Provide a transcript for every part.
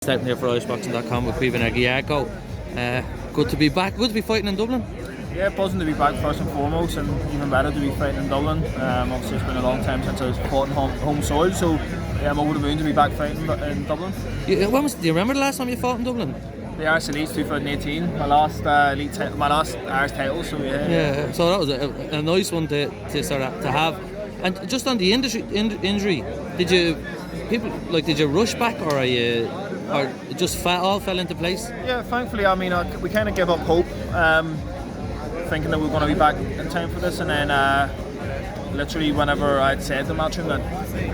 Starting here for IrishBoxing.com with Caoimhin Agyarko. Good to be back. Good to be fighting in Dublin. Yeah, buzzing to be back first and foremost, and even better to be fighting in Dublin. Obviously, it's been a long time since I was fought on home soil, so yeah, I'm over the moon to be back fighting in Dublin. Do you remember the last time you fought in Dublin? The Irish Elites 2018, my last Irish title. So yeah. Yeah. So that was a nice one to have. And just on the injury, did you rush back, or it just all fell into place? Yeah, thankfully, I mean, we kind of gave up hope, thinking that we were going to be back in time for this, and then literally whenever I'd said to Matchroom that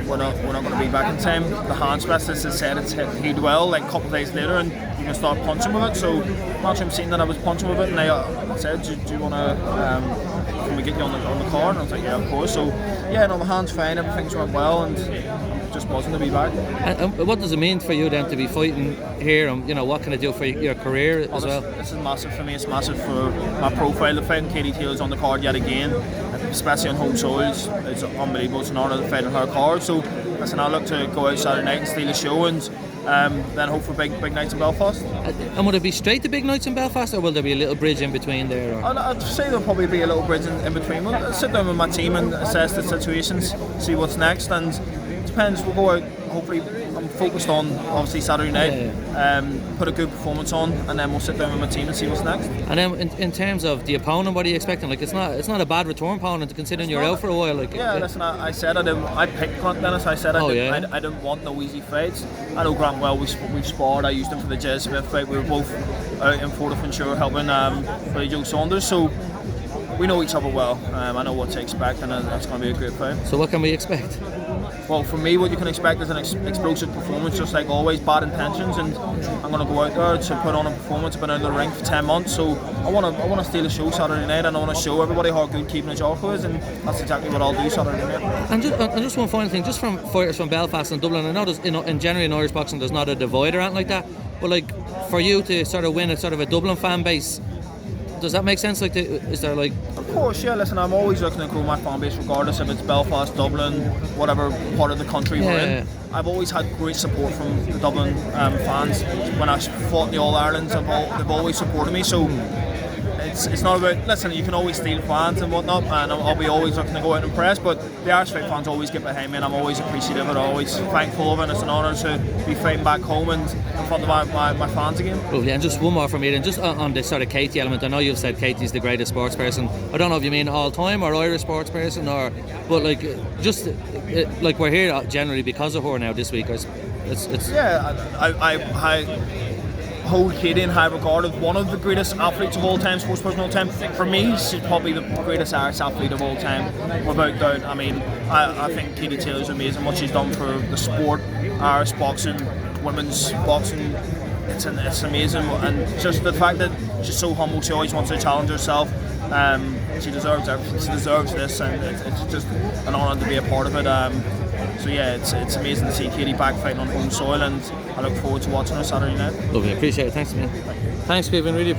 we're not going to be back in time, the hand specialist had said it's healed well, like a couple of days later, and you can start punching with it. So Matchroom seen that I was punching with it, and they said, do you want to can we get you on the card? And I was like, yeah, of course. So yeah, no, the hand's fine, everything's went well, and I'm just buzzing to be back. And what does it mean for you then to be fighting here, and what can it do for your career as well? This is massive for me. It's massive for my profile. The fighting Katie Taylor's on the card yet again, especially on home soil. It's unbelievable. It's an honour to fight on her card. So listen, I look to go out Saturday night and steal a show, and then hope for big nights in Belfast. And would it be straight to big nights in Belfast, or will there be a little bridge in between there? I'd say there'll probably be a little bridge in between. We'll sit down with my team and assess the situations, see what's next, and it depends. We'll go out. Hopefully, I'm focused on obviously Saturday night. Put a good performance on, and then we'll sit down with my team and see what's next. And then in terms of the opponent, what are you expecting? Like, it's not a bad return opponent, considering you're out for a while. Listen, I said I picked Grant Dennis. I said I didn't want no easy fights. I know Grant well. We've sparred. I used him for the Jez Smith fight. We were both out in Fortifinsure helping Billy Joe Saunders. So we know each other well. I know what to expect, and that's going to be a great fight. So what can we expect? Well, for me, what you can expect is an explosive performance, just like always, bad intentions, and I'm going to go out there to put on a performance. I've been out of the ring for 10 months, so I want to steal a show Saturday night, and I want to show everybody how good Caoimhin Agyarko is, and that's exactly what I'll do Saturday night. And just one final thing, just from fighters from Belfast and Dublin, I know there's, in generally in Irish boxing there's not a divide or anything like that, but like for you to sort of win a Dublin fan base, does that make sense? Is there like? Of course, yeah. Listen, I'm always looking to grow my fan base, regardless if it's Belfast, Dublin, whatever part of the country we're in. I've always had great support from the Dublin fans. When I fought in the All Irelands, they've always supported me. So it's not about, listen, you can always steal fans and whatnot, and I'll be always looking to go out and impress, but the Irish fight fans always get behind me, and I'm always appreciative of it, always thankful of it, and it's an honour to be fighting back home and in front of my fans again. Lovely. And just one more from me, and just on the sort of Katie element, I know you've said Katie's the greatest sports person. I don't know if you mean all time or Irish sports person, but like just like we're here generally because of her now this week. Yeah, I hold Katie in high regard as one of the greatest athletes of all time, sports person of all time. For me, she's probably the greatest Irish athlete of all time, without doubt. I mean, I think Katie Taylor's amazing, what she's done for the sport, Irish boxing, women's boxing. It's amazing, and just the fact that she's so humble, she always wants to challenge herself. She deserves everything. She deserves this, and it's just an honour to be a part of it. So yeah, it's amazing to see Katie back fighting on home soil, and I look forward to watching her Saturday night. Lovely, appreciate it. Thanks, man. Thanks, Caoimhin. Really appreciate it.